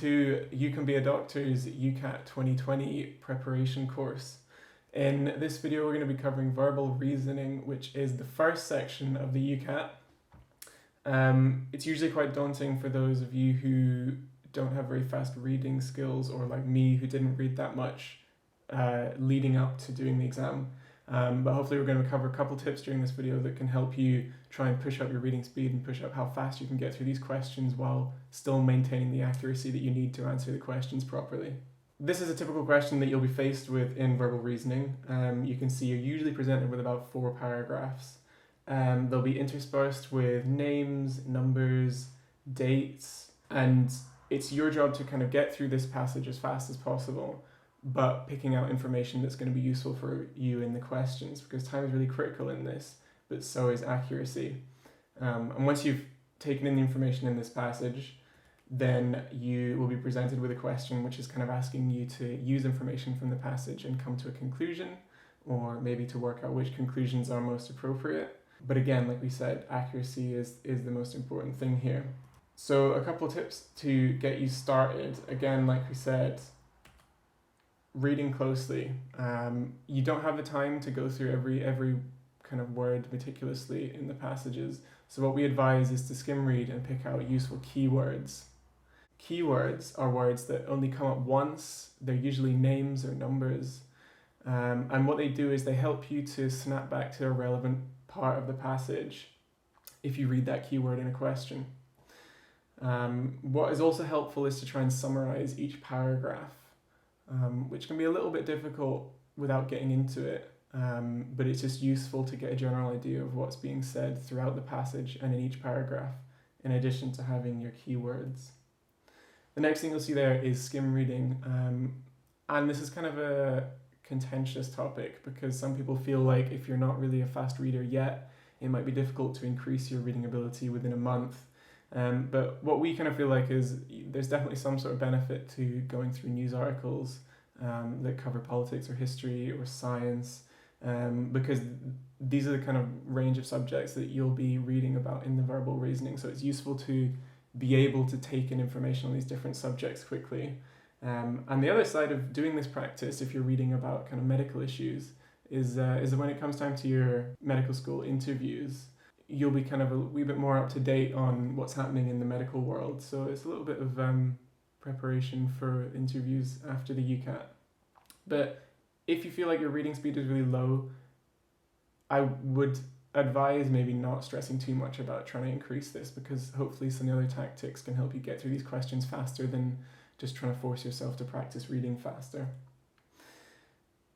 to You Can Be a Doctor's UCAT 2020 preparation course. In this video, we're going to be covering verbal reasoning, which is the first section of the UCAT. It's usually quite daunting for those of you who don't have very fast reading skills, or like me, who didn't read that much leading up to doing the exam. But hopefully we're going to cover a couple tips during this video that can help you try and push up your reading speed and push up how fast you can get through these questions while still maintaining the accuracy that you need to answer the questions properly. This is a typical question that you'll be faced with in verbal reasoning. You can see you're usually presented with about 4 paragraphs. They'll be interspersed with names, numbers, dates, and it's your job to kind of get through this passage as fast as possible, but picking out information that's going to be useful for you in the questions, because time is really critical in this, but so is accuracy. And once you've taken in the information in this passage, then you will be presented with a question which is kind of asking you to use information from the passage and come to a conclusion, or maybe to work out which conclusions are most appropriate. But again, like we said, accuracy is the most important thing here. So a couple of tips to get you started. Again, like we said, reading closely. You don't have the time to go through every kind of word meticulously in the passages. So what we advise is to skim read and pick out useful keywords. Keywords are words that only come up once. They're usually names or numbers. And what they do is they help you to snap back to a relevant part of the passage if you read that keyword in a question. What is also helpful is to try and summarize each paragraph, which can be a little bit difficult without getting into it, but it's just useful to get a general idea of what's being said throughout the passage and in each paragraph, in addition to having your keywords. The next thing you'll see there is skim reading, and this is kind of a contentious topic because some people feel like if you're not really a fast reader yet, it might be difficult to increase your reading ability within a month. But what we kind of feel like is there's definitely some sort of benefit to going through news articles that cover politics or history or science, because these are the kind of range of subjects that you'll be reading about in the verbal reasoning. So it's useful to be able to take in information on these different subjects quickly. And the other side of doing this practice, if you're reading about kind of medical issues, is that when it comes time to your medical school interviews, you'll be kind of a wee bit more up to date on what's happening in the medical world. So it's a little bit of preparation for interviews after the UCAT. But if you feel like your reading speed is really low, I would advise maybe not stressing too much about trying to increase this, because hopefully some of the other tactics can help you get through these questions faster than just trying to force yourself to practice reading faster.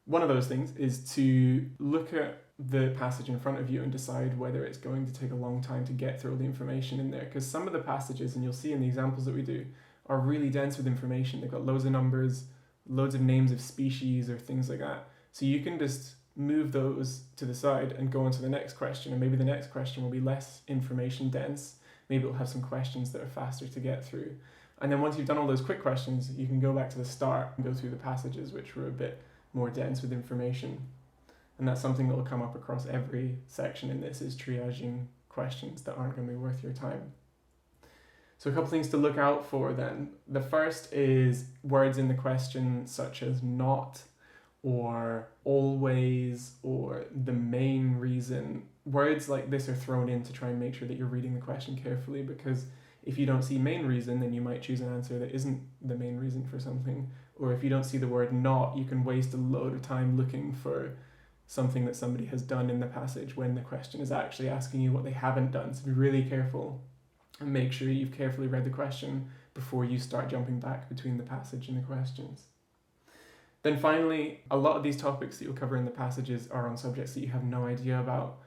One of those things is to look at the passage in front of you and decide whether it's going to take a long time to get through all the information in there, because some of the passages, and you'll see in the examples that we do, are really dense with information. They've got loads of numbers, loads of names of species or things like that. So you can just move those to the side and go on to the next question, and maybe the next question will be less information dense. Maybe it'll have some questions that are faster to get through. And then once you've done all those quick questions, you can go back to the start and go through the passages which were a bit more dense with information. And that's something that will come up across every section in this, is triaging questions that aren't going to be worth your time. So a couple things to look out for then. The first is words in the question such as not, or always, or the main reason. Words like this are thrown in to try and make sure that you're reading the question carefully, because if you don't see main reason, then you might choose an answer that isn't the main reason for something. Or if you don't see the word not, you can waste a load of time looking for something that somebody has done in the passage when the question is actually asking you what they haven't done. So be really careful and make sure you've carefully read the question before you start jumping back between the passage and the questions. Then finally, a lot of these topics that you'll cover in the passages are on subjects that you have no idea about.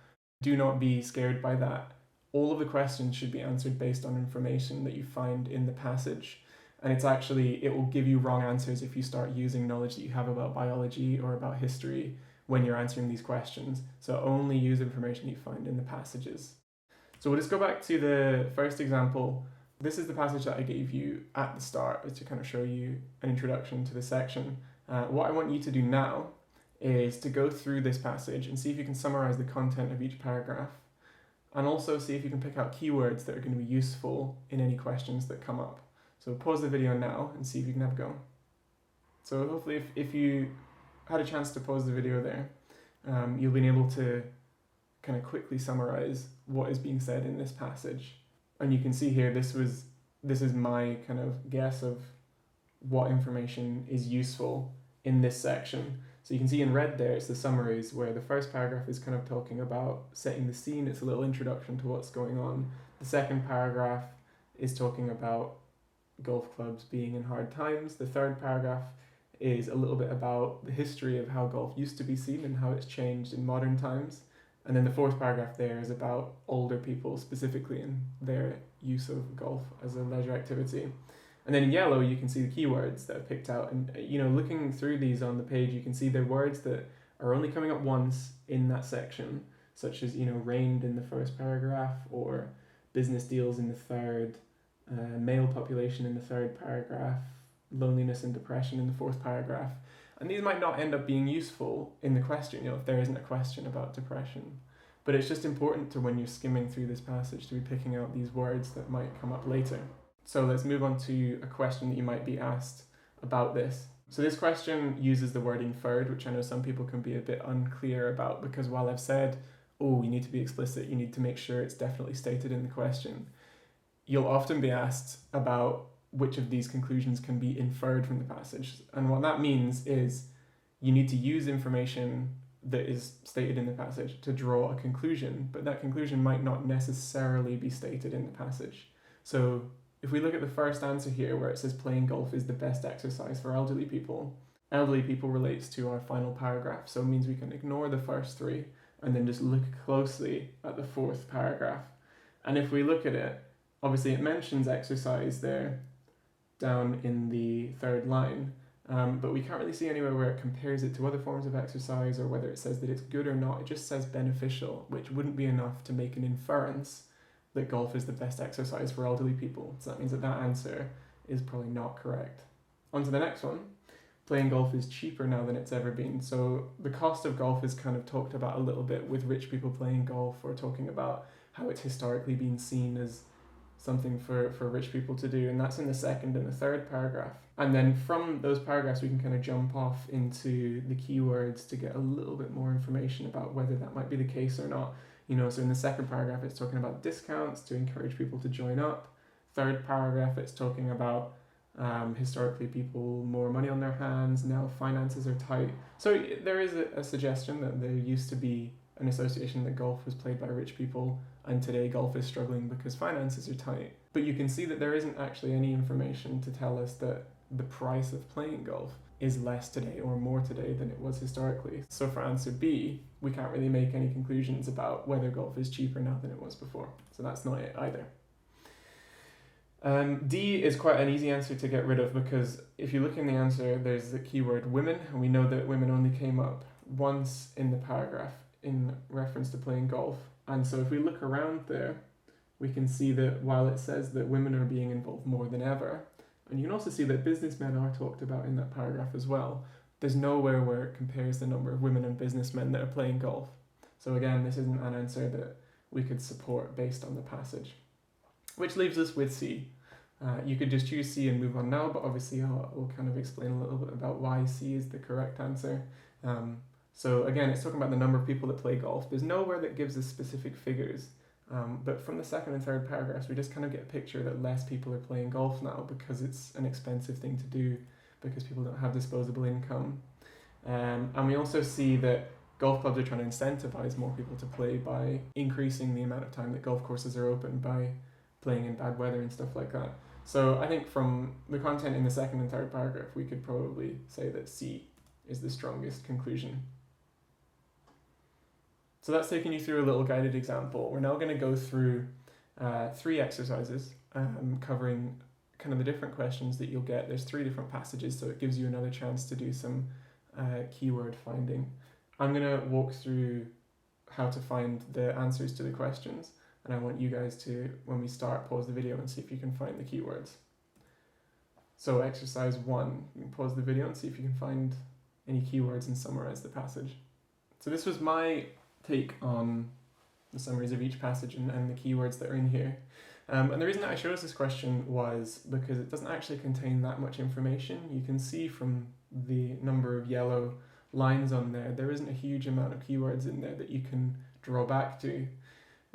Do not be scared by that. All of the questions should be answered based on information that you find in the passage. And it will give you wrong answers if you start using knowledge that you have about biology or about history when you're answering these questions. So only use information you find in the passages. So we'll just go back to the first example. This is the passage that I gave you at the start to kind of show you an introduction to the section. What I want you to do now is to go through this passage and see if you can summarize the content of each paragraph, and also see if you can pick out keywords that are going to be useful in any questions that come up. So pause the video now and see if you can have a go. So hopefully if you had a chance to pause the video there, you'll be able to kind of quickly summarize what is being said in this passage. And you can see here, this is my kind of guess of what information is useful in this section. So you can see in red there, it's the summaries, where the first paragraph is kind of talking about setting the scene. It's a little introduction to what's going on. The second paragraph is talking about golf clubs being in hard times. The third paragraph is a little bit about the history of how golf used to be seen and how it's changed in modern times. And then the fourth paragraph there is about older people specifically and their use of golf as a leisure activity. And then in yellow, you can see the keywords that are picked out. And, looking through these on the page, you can see they're words that are only coming up once in that section, such as, reigned in the first paragraph, or business deals in the third, male population in the third paragraph, loneliness and depression in the fourth paragraph. And these might not end up being useful in the question, if there isn't a question about depression. But it's just important to, when you're skimming through this passage, to be picking out these words that might come up later. So let's move on to a question that you might be asked about this. So this question uses the word inferred, which I know some people can be a bit unclear about, because while I've said, you need to be explicit, you need to make sure it's definitely stated in the question, you'll often be asked about which of these conclusions can be inferred from the passage. And what that means is you need to use information that is stated in the passage to draw a conclusion, but that conclusion might not necessarily be stated in the passage. So if we look at the first answer here, where it says playing golf is the best exercise for elderly people relates to our final paragraph. So it means we can ignore the first three and then just look closely at the fourth paragraph. And if we look at it, obviously it mentions exercise there down in the third line, but we can't really see anywhere where it compares it to other forms of exercise or whether it says that it's good or not. It just says beneficial, which wouldn't be enough to make an inference that golf is the best exercise for elderly people. So that means that answer is probably not correct. On to the next one. Playing golf is cheaper now than it's ever been. So the cost of golf is kind of talked about a little bit with rich people playing golf, or talking about how it's historically been seen as something for rich people to do, and that's in the second and the third paragraph. And then from those paragraphs we can kind of jump off into the keywords to get a little bit more information about whether that might be the case or not. So in the second paragraph it's talking about discounts to encourage people to join up. Third paragraph it's talking about historically people more money on their hands, now finances are tight. So there is a suggestion that there used to be an association that golf was played by rich people, and today golf is struggling because finances are tight. But you can see that there isn't actually any information to tell us that the price of playing golf is less today or more today than it was historically. So for answer B, we can't really make any conclusions about whether golf is cheaper now than it was before. So that's not it either. D is quite an easy answer to get rid of, because if you look in the answer, there's the keyword women, and we know that women only came up once in the paragraph in reference to playing golf. And so if we look around there, we can see that while it says that women are being involved more than ever, and you can also see that businessmen are talked about in that paragraph as well, there's nowhere where it compares the number of women and businessmen that are playing golf. So again, this isn't an answer that we could support based on the passage. Which leaves us with C. You could just choose C and move on now, but obviously I'll kind of explain a little bit about why C is the correct answer. So again, it's talking about the number of people that play golf. There's nowhere that gives us specific figures, but from the second and third paragraphs, we just kind of get a picture that less people are playing golf now because it's an expensive thing to do, because people don't have disposable income. And we also see that golf clubs are trying to incentivize more people to play by increasing the amount of time that golf courses are open, by playing in bad weather and stuff like that. So I think from the content in the second and third paragraph, we could probably say that C is the strongest conclusion. So that's taking you through a little guided example. We're now going to go through 3 exercises covering kind of the different questions that you'll get. There's 3 different passages, so it gives you another chance to do some keyword finding. I'm going to walk through how to find the answers to the questions, and I want you guys to, when we start, pause the video and see if you can find the keywords. So exercise 1, you can pause the video and see if you can find any keywords and summarize the passage. So this was my take on the summaries of each passage and the keywords that are in here. And the reason that I chose this question was because it doesn't actually contain that much information. You can see from the number of yellow lines on there, there isn't a huge amount of keywords in there that you can draw back to.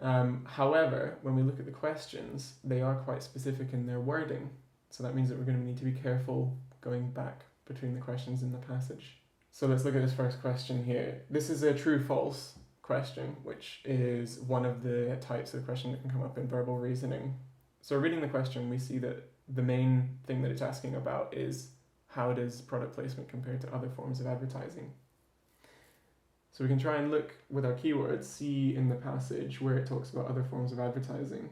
However, when we look at the questions, they are quite specific in their wording. So that means that we're going to need to be careful going back between the questions in the passage. So let's look at this first question here. This is a true-false question, which is one of the types of question that can come up in verbal reasoning. So reading the question, we see that the main thing that it's asking about is how does product placement compare to other forms of advertising? So we can try and look with our keywords, see in the passage where it talks about other forms of advertising.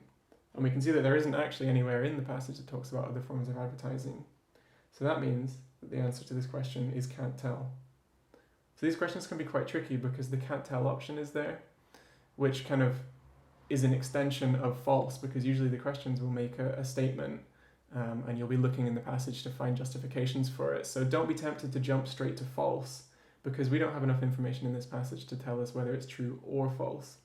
And we can see that there isn't actually anywhere in the passage that talks about other forms of advertising. So that means that the answer to this question is can't tell. So these questions can be quite tricky because the can't tell option is there, which kind of is an extension of false, because usually the questions will make a statement and you'll be looking in the passage to find justifications for it. So don't be tempted to jump straight to false, because we don't have enough information in this passage to tell us whether it's true or false.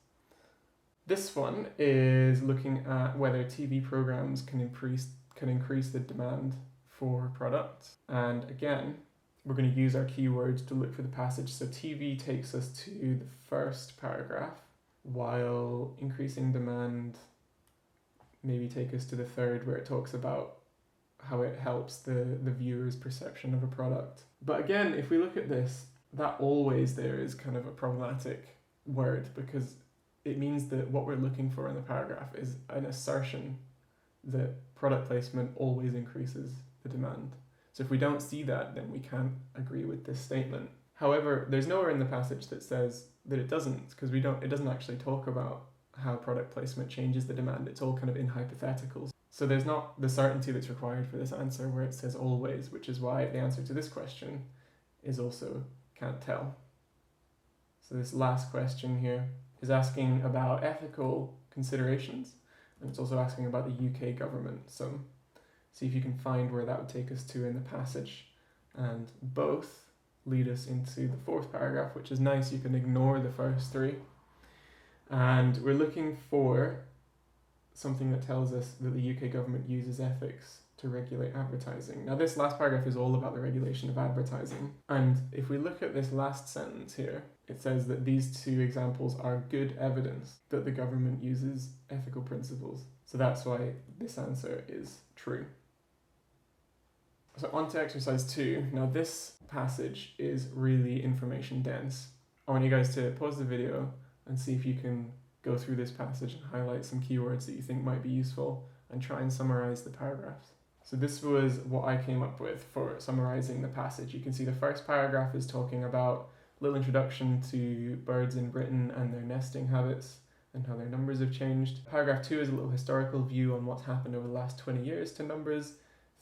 This one is looking at whether TV programs can increase the demand for products. And again, we're going to use our keywords to look for the passage. So TV takes us to the first paragraph, while increasing demand maybe take us to the third, where it talks about how it helps the viewer's perception of a product. But again, if we look at this, that always there is kind of a problematic word, because it means that what we're looking for in the paragraph is an assertion that product placement always increases the demand. So if we don't see that, then we can't agree with this statement. However, there's nowhere in the passage that says that it doesn't, because it doesn't actually talk about how product placement changes the demand. It's all kind of in hypotheticals. So there's not the certainty that's required for this answer where it says always, which is why the answer to this question is also can't tell. So this last question here is asking about ethical considerations, and it's also asking about the UK government. So see if you can find where that would take us to in the passage. And both lead us into the fourth paragraph, which is nice. You can ignore the first three. And we're looking for something that tells us that the UK government uses ethics to regulate advertising. Now this last paragraph is all about the regulation of advertising. And if we look at this last sentence here, it says that these two examples are good evidence that the government uses ethical principles. So that's why this answer is true. So on to exercise 2. Now this passage is really information dense. I want you guys to pause the video and see if you can go through this passage and highlight some keywords that you think might be useful and try and summarize the paragraphs. So this was what I came up with for summarizing the passage. You can see the first paragraph is talking about a little introduction to birds in Britain and their nesting habits and how their numbers have changed. Paragraph 2 is a little historical view on what's happened over the last 20 years to numbers.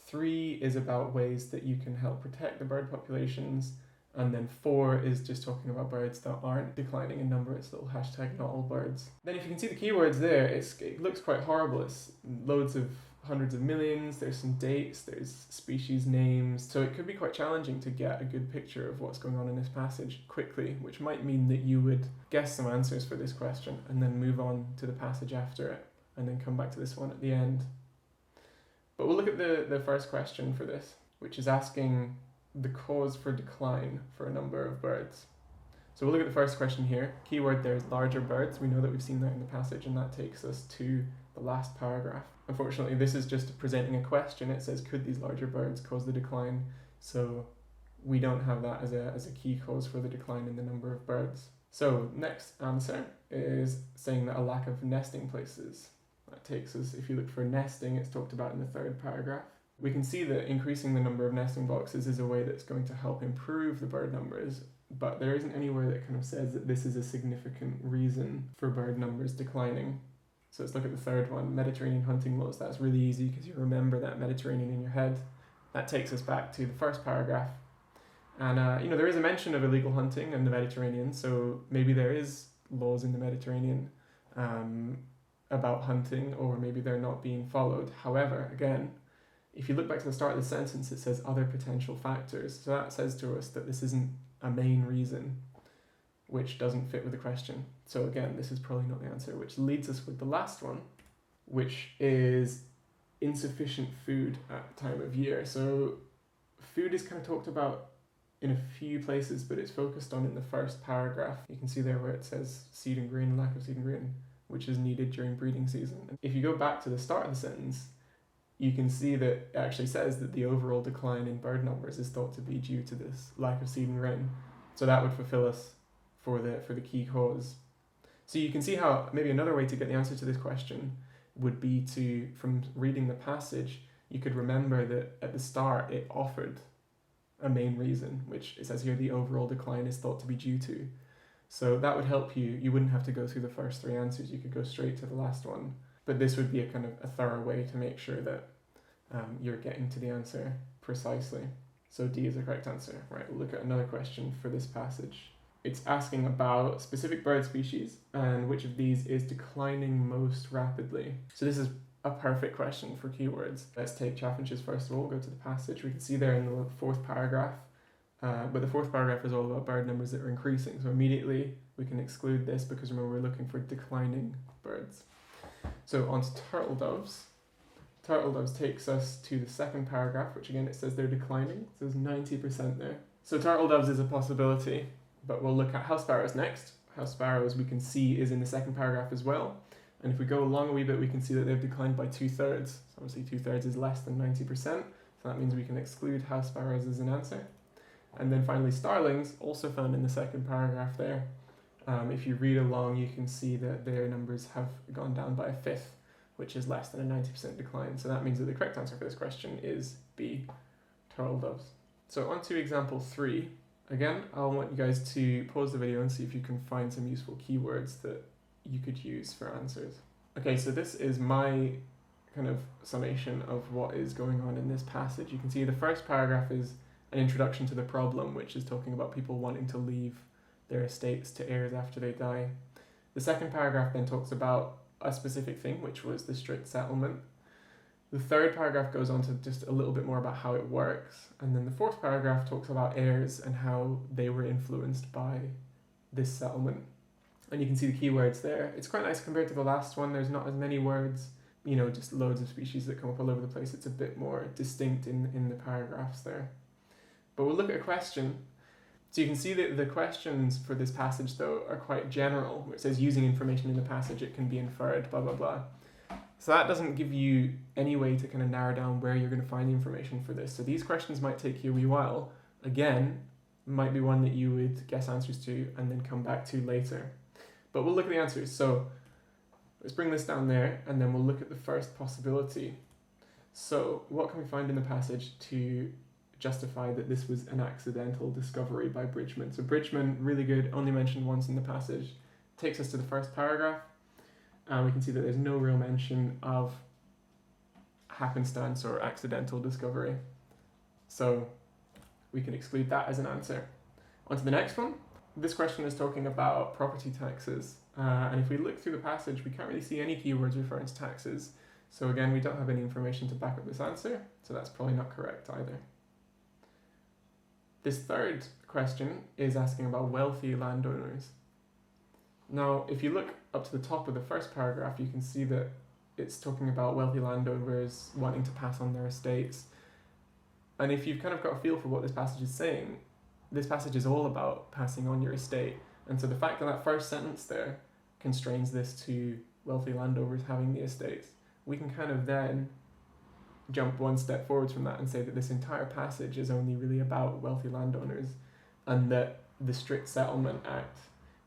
3 is about ways that you can help protect the bird populations. And then 4 is just talking about birds that aren't declining in number. It's a little hashtag not all birds. Then if you can see the keywords there, it looks quite horrible. It's loads of hundreds of millions, there's some dates, there's species names. So it could be quite challenging to get a good picture of what's going on in this passage quickly, which might mean that you would guess some answers for this question and then move on to the passage after it and then come back to this one at the end. But we'll look at the first question for this, which is asking the cause for decline for a number of birds. So we'll look at the first question here. Keyword there is larger birds. We know that we've seen that in the passage, and that takes us to the last paragraph. Unfortunately, this is just presenting a question. It says, could these larger birds cause the decline? So we don't have that as a key cause for the decline in the number of birds. So next answer is saying that a lack of nesting places. That takes us, if you look for nesting, it's talked about in the third paragraph. We can see that increasing the number of nesting boxes is a way that's going to help improve the bird numbers, but there isn't anywhere that kind of says that this is a significant reason for bird numbers declining. So let's look at the third one, Mediterranean hunting laws. That's really easy because you remember that Mediterranean in your head. That takes us back to the first paragraph. And there is a mention of illegal hunting in the Mediterranean, so maybe there is laws in the Mediterranean about hunting, or maybe they're not being followed. However, again, if you look back to the start of the sentence, it says other potential factors. So that says to us that this isn't a main reason, which doesn't fit with the question. So again, this is probably not the answer, which leads us with the last one, which is insufficient food at the time of year. So food is kind of talked about in a few places, but it's focused on in the first paragraph. You can see there where it says seed and grain, lack of seed and grain, which is needed during breeding season. If you go back to the start of the sentence, you can see that it actually says that the overall decline in bird numbers is thought to be due to this lack of seed and grain. So that would fulfill us for the key cause. So you can see how maybe another way to get the answer to this question would be to, from reading the passage, you could remember that at the start it offered a main reason, which it says here the overall decline is thought to be due to. So that would help you. You wouldn't have to go through the first three answers. You could go straight to the last one. But this would be a kind of a thorough way to make sure that you're getting to the answer precisely. So D is the correct answer. Right, we'll look at another question for this passage. It's asking about specific bird species and which of these is declining most rapidly. So this is a perfect question for keywords. Let's take chaffinches first of all, go to the passage. We can see there in the fourth paragraph, but the fourth paragraph is all about bird numbers that are increasing. So immediately we can exclude this because remember we're looking for declining birds. So on to turtle doves. Turtle doves takes us to the second paragraph, which again it says they're declining. So there's 90% there. So turtle doves is a possibility, but we'll look at house sparrows next. House sparrows we can see is in the second paragraph as well. And if we go along a wee bit, we can see that they've declined by 2/3. So obviously 2/3 is less than 90%. So that means we can exclude house sparrows as an answer. And then finally starlings, also found in the second paragraph there. If you read along, you can see that their numbers have gone down by 1/5, which is less than a 90% decline. So that means that the correct answer for this question is B, turtle doves. So on to example 3. Again, I'll want you guys to pause the video and see if you can find some useful keywords that you could use for answers. Okay, so this is my kind of summation of what is going on in this passage. You can see the first paragraph is an introduction to the problem, which is talking about people wanting to leave their estates to heirs after they die. The second paragraph then talks about a specific thing, which was the strict settlement. The third paragraph goes on to just a little bit more about how it works. And then the fourth paragraph talks about heirs and how they were influenced by this settlement. And you can see the keywords there. It's quite nice compared to the last one. There's not as many words, just loads of species that come up all over the place. It's a bit more distinct in the paragraphs there. But we'll look at a question. So you can see that the questions for this passage, though, are quite general, where it says using information in the passage, it can be inferred, blah, blah, blah. So that doesn't give you any way to kind of narrow down where you're going to find the information for this. So these questions might take you a wee while. Again, might be one that you would guess answers to and then come back to later. But we'll look at the answers. So let's bring this down there and then we'll look at the first possibility. So what can we find in the passage to justify that this was an accidental discovery by Bridgman? So Bridgman, really good, only mentioned once in the passage, takes us to the first paragraph. And we can see that there's no real mention of happenstance or accidental discovery. So we can exclude that as an answer. On to the next one. This question is talking about property taxes. And if we look through the passage, we can't really see any keywords referring to taxes. So again, we don't have any information to back up this answer. So that's probably not correct either. This third question is asking about wealthy landowners. Now, if you look up to the top of the first paragraph, you can see that it's talking about wealthy landowners wanting to pass on their estates. And if you've kind of got a feel for what this passage is saying, this passage is all about passing on your estate. And so the fact that that first sentence there constrains this to wealthy landowners having the estates, we can kind of then jump one step forwards from that and say that this entire passage is only really about wealthy landowners and that the Strict Settlement Act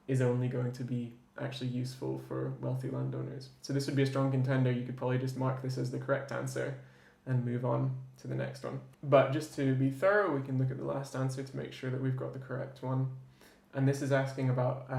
is only going to be actually useful for wealthy landowners. So this would be a strong contender. You could probably just mark this as the correct answer and move on to the next one. But just to be thorough, we can look at the last answer to make sure that we've got the correct one. And this is asking about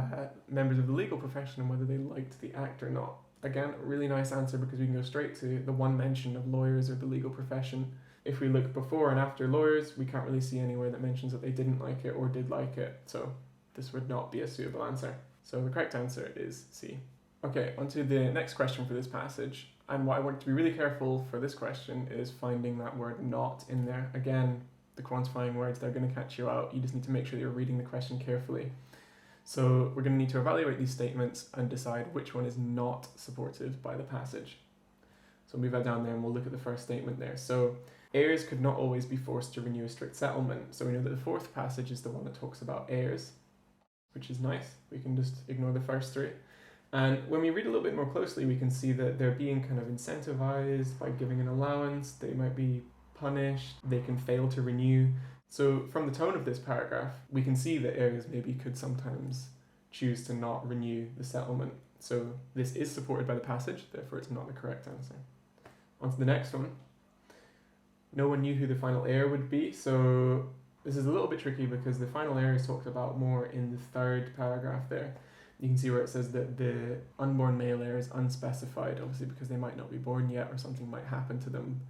members of the legal profession and whether they liked the act or not. Again, a really nice answer because we can go straight to the one mention of lawyers or the legal profession. If we look before and after lawyers, we can't really see anywhere that mentions that they didn't like it or did like it. So this would not be a suitable answer. So the correct answer is C. Okay, on to the next question for this passage. And what I want to be really careful for this question is finding that word not in there. Again, the quantifying words, they're going to catch you out. You just need to make sure that you're reading the question carefully. So we're going to need to evaluate these statements and decide which one is not supported by the passage. So we'll move that down there and we'll look at the first statement there. So heirs could not always be forced to renew a strict settlement. So we know that the fourth passage is the one that talks about heirs, which is nice. We can just ignore the first three. And when we read a little bit more closely, we can see that they're being kind of incentivized by giving an allowance. They might be punished. They can fail to renew. So from the tone of this paragraph, we can see that heirs maybe could sometimes choose to not renew the settlement. So this is supported by the passage, therefore it's not the correct answer. On to the next one. No one knew who the final heir would be, so this is a little bit tricky because the final heir is talked about more in the third paragraph there. You can see where it says that the unborn male heir is unspecified, obviously because they might not be born yet or something might happen to them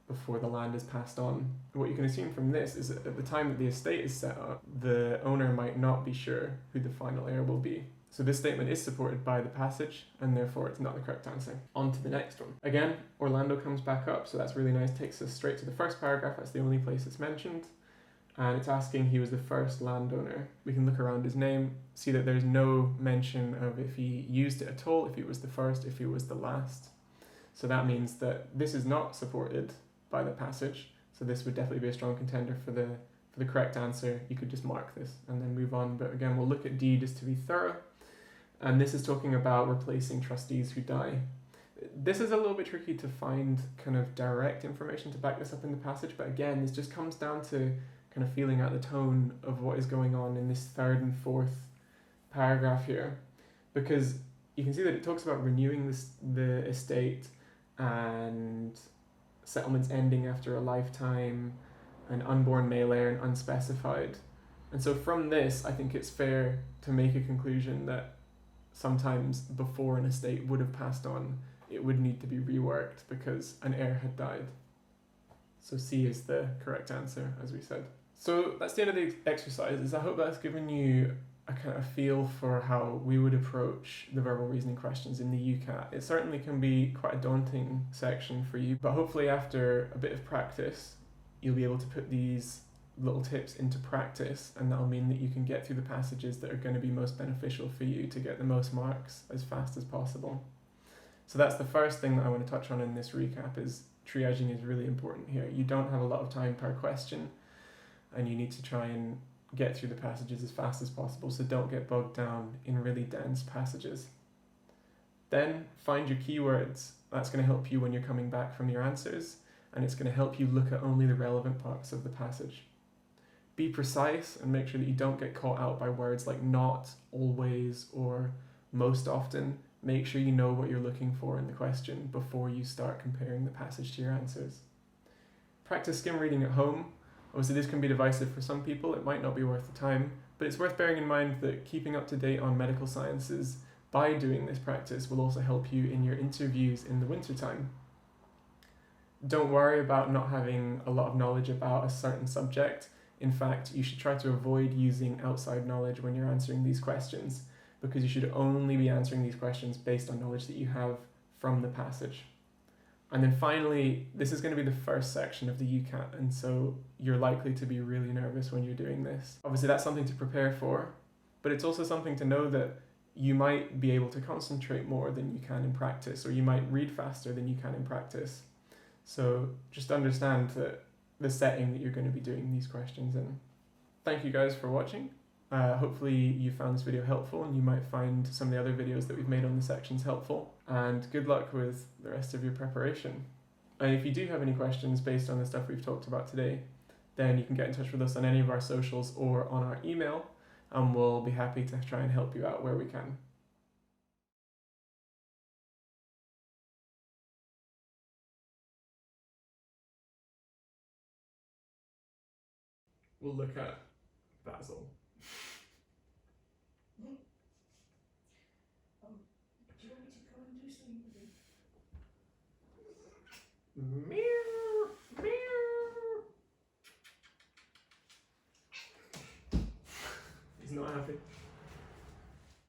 before the land is passed on. What you can assume from this is that at the time that the estate is set up, the owner might not be sure who the final heir will be. So this statement is supported by the passage, and therefore it's not the correct answer. On to the next one. Again, Orlando comes back up, so that's really nice. Takes us straight to the first paragraph. That's the only place it's mentioned. And it's asking he was the first landowner. We can look around his name, see that there's no mention of if he used it at all, if he was the first, if he was the last. So that means that this is not supported by the passage. So this would definitely be a strong contender for the correct answer. You could just mark this and then move on. But again, we'll look at D just to be thorough. And this is talking about replacing trustees who die. This is a little bit tricky to find kind of direct information to back this up in the passage, but again, this just comes down to kind of feeling out the tone of what is going on in this third and fourth paragraph here. Because you can see that it talks about renewing the estate and settlements ending after a lifetime, an unborn male heir and unspecified. And so from this, I think it's fair to make a conclusion that sometimes before an estate would have passed on, it would need to be reworked because an heir had died. So C is the correct answer, as we said. So that's the end of the exercises. I hope that's given you a kind of feel for how we would approach the verbal reasoning questions in the UCAT. It certainly can be quite a daunting section for you, but hopefully after a bit of practice, you'll be able to put these little tips into practice, and that'll mean that you can get through the passages that are going to be most beneficial for you to get the most marks as fast as possible. So that's the first thing that I want to touch on in this recap, is triaging is really important here. You don't have a lot of time per question, and you need to try and get through the passages as fast as possible, so don't get bogged down in really dense passages. Then find your keywords. That's going to help you when you're coming back from your answers, and it's going to help you look at only the relevant parts of the passage. Be precise and make sure that you don't get caught out by words like not, always, or most often. Make sure you know what you're looking for in the question before you start comparing the passage to your answers. Practice skim reading at home. Obviously this can be divisive for some people, it might not be worth the time, but it's worth bearing in mind that keeping up to date on medical sciences by doing this practice will also help you in your interviews in the wintertime. Don't worry about not having a lot of knowledge about a certain subject. In fact, you should try to avoid using outside knowledge when you're answering these questions, because you should only be answering these questions based on knowledge that you have from the passage. And then finally, this is going to be the first section of the UCAT, and so you're likely to be really nervous when you're doing this. Obviously, that's something to prepare for, but it's also something to know that you might be able to concentrate more than you can in practice, or you might read faster than you can in practice. So just understand that the setting that you're going to be doing these questions in. Thank you guys for watching. Hopefully you found this video helpful, and you might find some of the other videos that we've made on the sections helpful. And good luck with the rest of your preparation. And if you do have any questions based on the stuff we've talked about today, then you can get in touch with us on any of our socials or on our email, and we'll be happy to try and help you out where we can. We'll look at Basil. Do you want me to go and do something with him? Me?